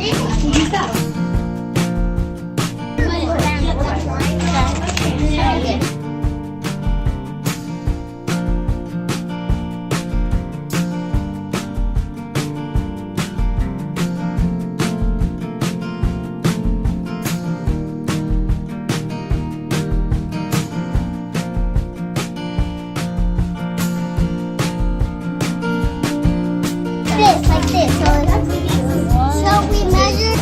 This, like this. So we measured.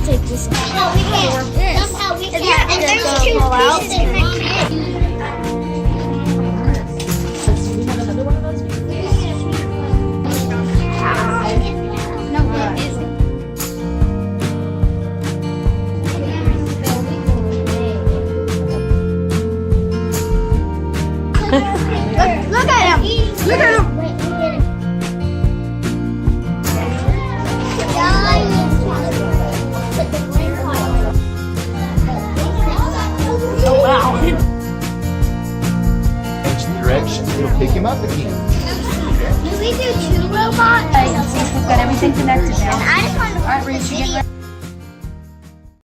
Take this. No, we can't. Somehow we can't. And there's two pieces in the kit. Look at him! Look at him! Oh wow! Change direction, it'll pick him up again. Do we do two robots? Okay, let's see if we've got everything connected now. I just want to All right, Reese, you get ready.